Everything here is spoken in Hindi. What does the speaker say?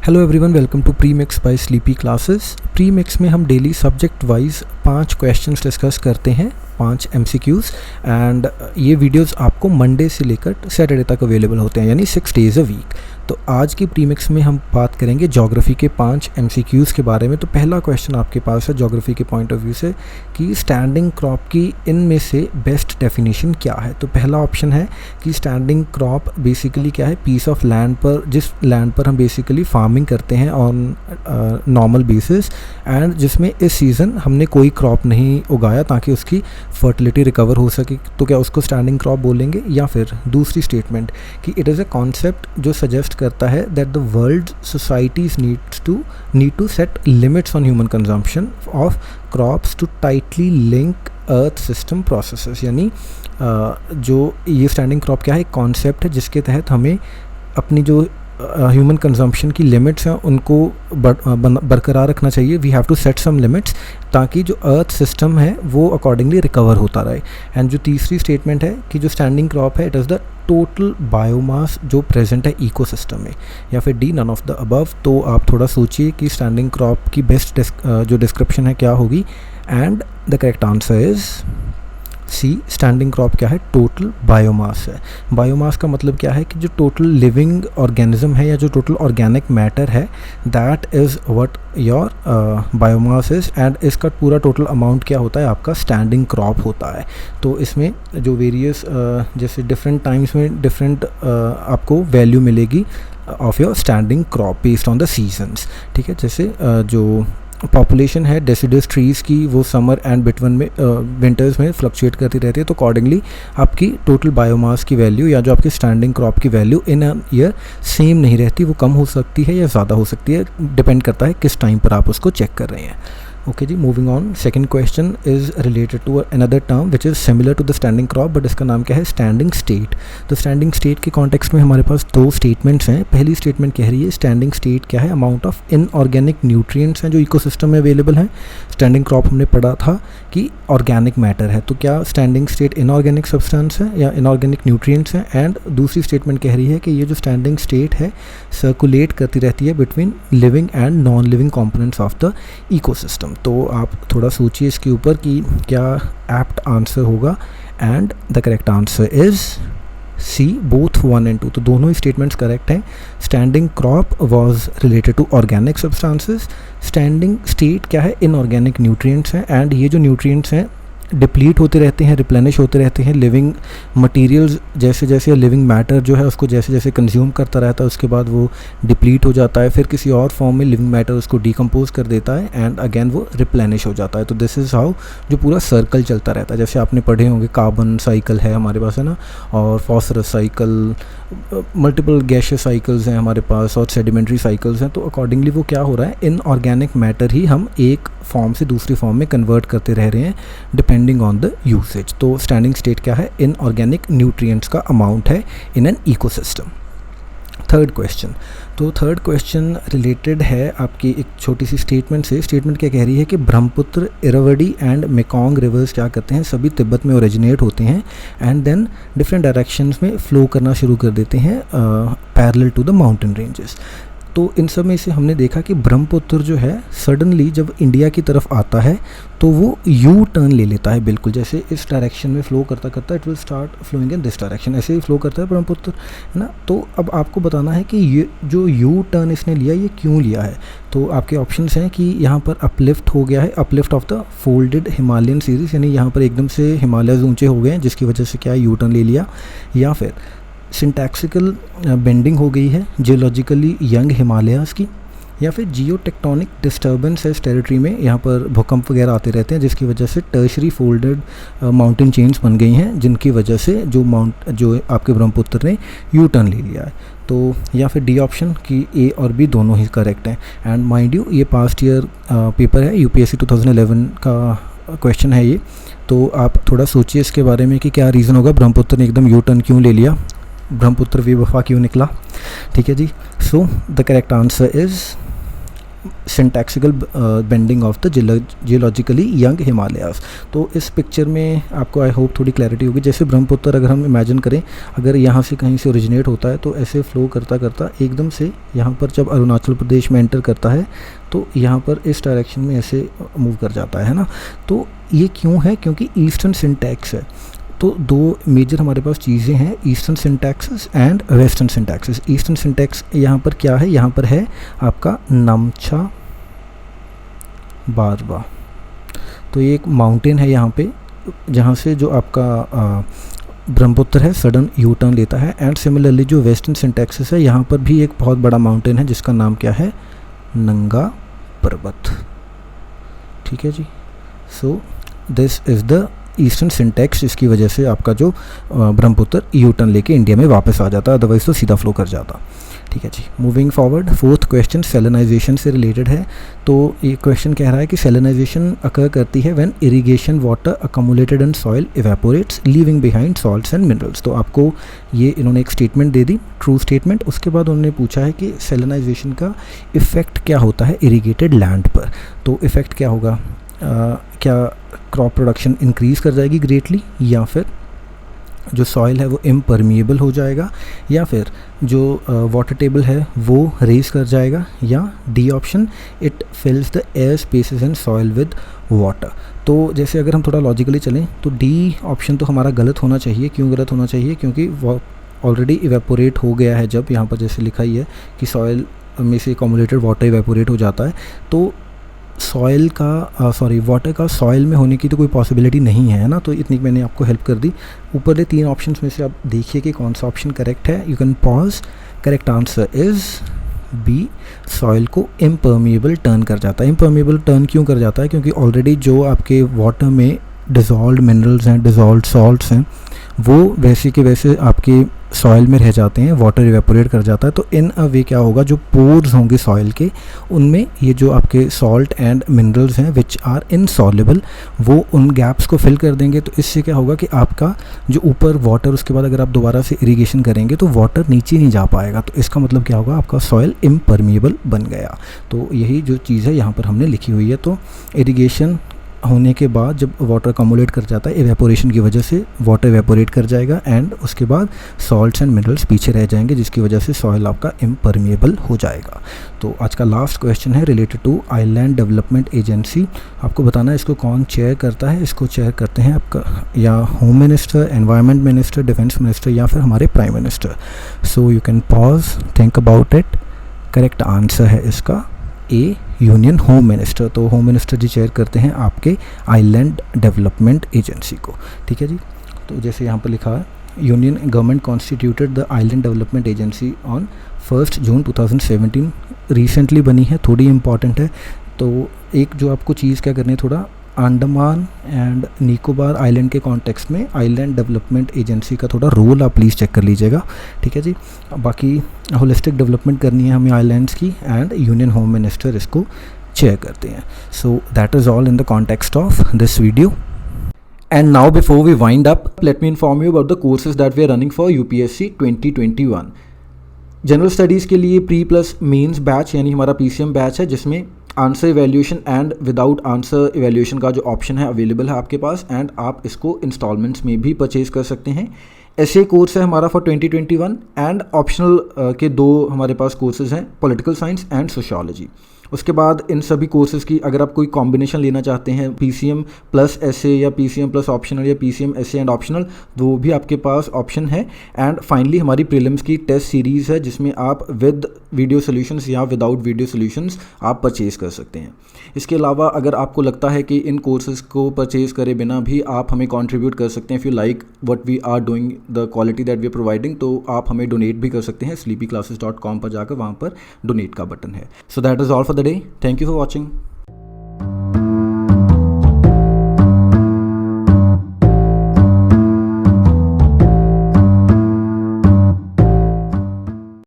Hello everyone, welcome to pre mix by sleepy classes. Pre mix में हम daily subject wise 5 questions discuss करते हैं, 5 MCQs। एंड ये वीडियोस आपको मंडे से लेकर सैटरडे तक अवेलेबल होते हैं, यानी 6 डेज़ अ वीक। तो आज की प्री मिक्स में हम बात करेंगे ज्योग्राफी के 5 MCQs के बारे में। तो पहला क्वेश्चन आपके पास है ज्योग्राफी के पॉइंट ऑफ व्यू से कि स्टैंडिंग क्रॉप की इनमें से बेस्ट डेफिनेशन क्या है। तो पहला ऑप्शन है कि स्टैंडिंग क्रॉप बेसिकली क्या है, पीस ऑफ लैंड पर, जिस लैंड पर हम बेसिकली फार्मिंग करते हैं ऑन नॉर्मल बेसिस, एंड जिसमें इस सीज़न हमने कोई क्रॉप नहीं उगाया ताकि उसकी फर्टिलिटी रिकवर हो सके, तो क्या उसको स्टैंडिंग क्रॉप बोलेंगे। या फिर दूसरी स्टेटमेंट कि इट इज़ अ कॉन्सेप्ट जो सजेस्ट करता है that the world societies need to set limits on human consumption of crops to tightly link earth system processes. यानी जो ये स्टैंडिंग क्रॉप क्या है, एक कॉन्सेप्ट है जिसके तहत हमें अपनी जो ह्यूमन कंजम्पशन की लिमिट्स हैं उनको बरकरार रखना चाहिए। We have to set some limits ताकि जो अर्थ सिस्टम है वो अकॉर्डिंगली रिकवर होता रहे। एंड जो तीसरी स्टेटमेंट है कि जो स्टैंडिंग क्रॉप है, it is the total biomass जो प्रेजेंट है इकोसिस्टम में। या फिर D, none of the above. तो आप थोड़ा सोचिए कि स्टैंडिंग क्रॉप की बेस्ट जो डिस्क्रिप्शन है क्या होगी। And the correct answer is C, standing crop क्या है, टोटल बायोमास है। बायोमास का मतलब क्या है कि जो टोटल लिविंग ऑर्गेनिज्म है या जो टोटल ऑर्गेनिक मैटर है, that is what your biomass is. And इसका पूरा टोटल अमाउंट क्या होता है, आपका स्टैंडिंग क्रॉप होता है। तो इसमें जो वेरियस जैसे डिफरेंट टाइम्स में डिफरेंट आपको वैल्यू मिलेगी of your standing crop based on the seasons. ठीक है, जैसे जो पॉपुलेशन है डेसिडस ट्रीज़ की, वो समर एंड बिटवीन में विंटर्स में फ्लक्चुएट करती रहती है। तो अकॉर्डिंगली आपकी टोटल बायोमास की वैल्यू या जो आपकी स्टैंडिंग क्रॉप की value in a year same नहीं रहती, वो कम हो सकती है या ज़्यादा हो सकती है, डिपेंड करता है किस टाइम पर आप उसको चेक कर रहे हैं। ओके जी, moving on. Second question is related to another term which is similar to the standing crop, but इसका नाम क्या है, स्टैंडिंग स्टेट। तो स्टैंडिंग स्टेट के कॉन्टेक्स्ट में हमारे पास 2 स्टेटमेंट्स हैं। पहली स्टेटमेंट कह रही है स्टैंडिंग स्टेट क्या है, अमाउंट ऑफ इनऑर्गेनिक न्यूट्रिएंट्स हैं जो इकोसिस्टम में अवेलेबल हैं। स्टैंडिंग क्रॉप हमने पढ़ा था कि ऑर्गेनिक मैटर है, तो क्या स्टैंडिंग स्टेट इनऑर्गेनिक सब्सटेंस है या इनऑर्गेनिक न्यूट्रिएंट्स हैं। एंड दूसरी स्टेटमेंट कह रही है कि ये जो स्टैंडिंग स्टेट है सर्कुलेट करती रहती है between living and non living components of the ecosystem. तो आप थोड़ा सोचिए इसके ऊपर कि क्या एप्ट आंसर होगा। And the correct answer is C, both 1 and 2। तो दोनों ही स्टेटमेंट्स करेक्ट हैं। Standing crop was related to organic substances, standing state क्या है, इनऑर्गेनिक न्यूट्रिएंट्स हैं। एंड ये जो न्यूट्रिएंट्स हैं डिप्लीट होते रहते हैं, रिप्लेनिश होते रहते हैं। लिविंग मटेरियल्स जैसे जैसे लिविंग मैटर जो है उसको जैसे जैसे कंज्यूम करता रहता है, उसके बाद वो डिप्लीट हो जाता है, फिर किसी और फॉर्म में लिविंग मैटर उसको डिकम्पोज कर देता है एंड अगेन वो रिप्लेनिश हो जाता है। तो दिस इज़ हाउ जो पूरा सर्कल चलता रहता है। जैसे आपने पढ़े होंगे कार्बन साइकिल है हमारे पास, है ना, और phosphorus cycle, multiple gaseous cycles हैं हमारे पास, और सेडिमेंट्री साइकिल्स हैं। तो अकॉर्डिंगली वो क्या हो रहा है, इनऑर्गेनिक मैटर ही हम एक फॉर्म से दूसरी फॉर्म में कन्वर्ट करते रह रहे हैं डिपेंडिंग ऑन द यूसेज। तो स्टैंडिंग स्टेट क्या है, इनऑर्गेनिक न्यूट्रिएंट्स का अमाउंट है in an ecosystem. Third question, तो थर्ड क्वेश्चन रिलेटेड है आपकी एक छोटी सी स्टेटमेंट से। स्टेटमेंट क्या कह रही है कि Brahmaputra, Irrawaddy and Mekong rivers क्या करते हैं, सभी तिब्बत में ओरिजिनेट होते हैं एंड देन डिफरेंट डायरेक्शंस में फ़्लो करना शुरू कर देते हैं parallel to the mountain ranges. तो इन सब में से हमने देखा कि ब्रह्मपुत्र जो है सडनली जब इंडिया की तरफ आता है तो वो यू टर्न ले लेता है, बिल्कुल जैसे इस डायरेक्शन में फ़्लो करता करता it will start flowing in this direction, ऐसे ही फ़्लो करता है ब्रह्मपुत्र, है ना। तो अब आपको बताना है कि ये जो यू टर्न इसने लिया ये क्यों लिया है। तो आपके ऑप्शंस हैं कि यहाँ पर अपलिफ्ट हो गया है, uplift of the folded Himalayan series, यानी यहाँ पर एकदम से हिमालयज ऊँचे हो गए हैं जिसकी वजह से क्या है, यू टर्न ले लिया। या फिर सिंटैक्सिकल बेंडिंग हो गई है जियोलॉजिकली यंग हिमालयाज़ की। या फिर जियो टेक्टोनिक डिस्टर्बेंस है इस टेरिटरी में, यहाँ पर भूकंप वगैरह आते रहते हैं जिसकी वजह से टर्शरी फोल्डेड माउंटेन चेन्स बन गई हैं, जिनकी वजह से जो आपके ब्रह्मपुत्र ने यू टर्न ले लिया है। तो या फिर डी ऑप्शन कि ए और बी दोनों ही करेक्ट हैं। एंड माइंड यू ये पास्ट ईयर पेपर है, UPSC 2011 का क्वेश्चन है ये। तो आप थोड़ा सोचिए इसके बारे में कि क्या रीज़न होगा, ब्रह्मपुत्र ने एकदम यू टर्न क्यों ले लिया, ब्रह्मपुत्र बेवफा क्यों निकला। ठीक है जी, so the correct answer is syntaxial bending of the geologically young Himalayas. तो इस पिक्चर में आपको आई होप थोड़ी क्लैरिटी होगी। जैसे ब्रह्मपुत्र अगर हम इमेजिन करें, अगर यहाँ से कहीं से ओरिजिनेट होता है तो ऐसे फ्लो करता करता एकदम से यहाँ पर जब अरुणाचल प्रदेश में एंटर करता है तो यहाँ पर इस डायरेक्शन में ऐसे मूव कर जाता है ना। तो ये क्यों है? क्योंकि ईस्टर्न सिंटैक्स है। तो दो मेजर हमारे पास चीज़ें हैं, eastern syntaxes and western syntaxes. Eastern syntax यहाँ पर क्या है? यहाँ पर है आपका नामचा बारवा। तो ये एक माउंटेन है यहाँ पे, जहाँ से जो आपका ब्रह्मपुत्र है सडन यू टर्न लेता है। एंड सिमिलरली जो वेस्टर्न सिंटैक्सेस है, यहाँ पर भी एक बहुत बड़ा माउंटेन है जिसका नाम क्या है? नंगा पर्वत। ठीक है जी। So this is the eastern syntax, जिसकी वजह से आपका जो ब्रह्मपुत्र यू टर्न लेके इंडिया में वापस आ जाता है, अदरवाइज तो सीधा फ्लो कर जाता। ठीक है जी। मूविंग फॉरवर्ड, फोर्थ क्वेश्चन सेलेनाइजेशन से रिलेटेड है। तो ये क्वेश्चन कह रहा है कि सेलेनाइजेशन अकर करती है when irrigation water accumulated in soil evaporates leaving behind salts and minerals. तो आपको ये इन्होंने एक स्टेटमेंट दे दी, ट्रू स्टेटमेंट। उसके बाद उन्होंने पूछा है कि सेलेनाइजेशन का इफ़ेक्ट क्या होता है इरीगेटेड लैंड पर। तो इफ़ेक्ट क्या होगा? क्या क्रॉप प्रोडक्शन इंक्रीज़ कर जाएगी ग्रेटली, या फिर जो सॉइल है वो इम्परमिएबल हो जाएगा, या फिर जो वाटर टेबल है वो रेज कर जाएगा, या D option it फिल्स the air spaces in soil with water. तो जैसे अगर हम थोड़ा लॉजिकली चलें तो डी ऑप्शन तो हमारा गलत होना चाहिए। क्यों गलत होना चाहिए? क्योंकि वो ऑलरेडी इवेपोरेट हो गया है। जब यहाँ पर जैसे लिखा ही है कि सॉइल में से अकोमुलेटेड वाटर इवेपोरेट हो जाता है, तो सॉइल का वाटर का सॉइल में होने की तो कोई पॉसिबिलिटी नहीं है ना। तो इतनी मैंने आपको हेल्प कर दी। ऊपर के 3 ऑप्शंस में से आप देखिए कि कौन सा ऑप्शन करेक्ट है। You can pause. Correct answer is B, soil को इम्परमिएबल टर्न कर जाता है। इम्परमिएबल टर्न क्यों कर जाता है? क्योंकि ऑलरेडी जो आपके वाटर में डिज़ोल्व्ड मिनरल्स हैं, डिज़ोल्व्ड सॉल्ट्स हैं, वो वैसे के वैसे आपके सॉइल में रह जाते हैं, वाटर इवेपोरेट कर जाता है। तो इन अ वे क्या होगा, जो पोर्स होंगे सॉइल के, उनमें ये जो आपके सॉल्ट एंड मिनरल्स हैं विच आर इनसॉल्युबल, वो उन गैप्स को फिल कर देंगे। तो इससे क्या होगा कि आपका जो ऊपर वाटर, उसके बाद अगर आप दोबारा से इरिगेशन करेंगे तो वाटर नीचे नहीं जा पाएगा। तो इसका मतलब क्या होगा, आपका सॉइल इम्परमिएबल बन गया। तो यही जो चीज़ है यहाँ पर हमने लिखी हुई है। तो इरिगेशन होने के बाद जब वाटर अकोमुलेट कर जाता है, इवेपोरेशन की वजह से वाटर इवेपोरेट कर जाएगा एंड उसके बाद सॉल्ट्स एंड मिनरल्स पीछे रह जाएंगे, जिसकी वजह से सॉइल आपका इम्परमिएबल हो जाएगा। तो आज का लास्ट क्वेश्चन है related to island development agency. आपको बताना है इसको कौन चेयर करता है। इसको चेयर करते हैं आपका या home minister, environment minister, defence minister, या फिर हमारे prime minister. So you can pause, think about it. Correct answer है इसका ए, यूनियन होम मिनिस्टर। तो होम मिनिस्टर जी चेयर करते हैं आपके आइलैंड डेवलपमेंट एजेंसी को। ठीक है जी। तो जैसे यहाँ पर लिखा है, union government constituted the island development agency on 1 June 2017। Recently बनी है, थोड़ी इंपॉर्टेंट है। तो एक जो आपको चीज़ क्या करनी है, थोड़ा अंडमान एंड निकोबार आइलैंड के कॉन्टेक्स्ट में आइलैंड डेवलपमेंट एजेंसी का थोड़ा रोल आप प्लीज़ चेक कर लीजिएगा। ठीक है जी। बाकी होलिस्टिक डेवलपमेंट करनी है हमें आइलैंड्स की, एंड यूनियन होम मिनिस्टर इसको चेयर करते हैं। So that is all in the context of this video. And now before we wind up, let me inform you about the courses that we are running for UPSC 2021. General studies के लिए प्री प्लस मेंस बैच यानी हमारा PCM बैच है, जिसमें answer evaluation and without answer evaluation का जो ऑप्शन है अवेलेबल है आपके पास, एंड आप इसको इंस्टॉलमेंट्स में भी परचेज कर सकते हैं। ऐसे कोर्स है हमारा फॉर 2021, एंड ऑप्शनल के 2 हमारे पास कोर्सेज हैं, पॉलिटिकल साइंस एंड सोशियोलॉजी। उसके बाद इन सभी कोर्सेज़ की अगर आप कोई कॉम्बिनेशन लेना चाहते हैं, PCM प्लस एसए या PCM प्लस ऑप्शनल या PCM एसए एंड ऑप्शनल, वो भी आपके पास ऑप्शन है। एंड फाइनली हमारी प्रीलिम्स की टेस्ट सीरीज़ है, जिसमें आप विद वीडियो सॉल्यूशंस या विदाउट वीडियो सॉल्यूशंस आप परचेज़ कर सकते हैं। इसके अलावा अगर आपको लगता है कि इन कोर्सेज़ को परचेज़ करे बिना भी आप हमें कंट्रीब्यूट कर सकते हैं, if you like what we are doing, the quality that we are providing, तो आप हमें डोनेट भी कर सकते हैं। sleepyclasses.com पर जाकर वहाँ पर डोनेट का बटन है। So that is all for the day. Thank you for watching.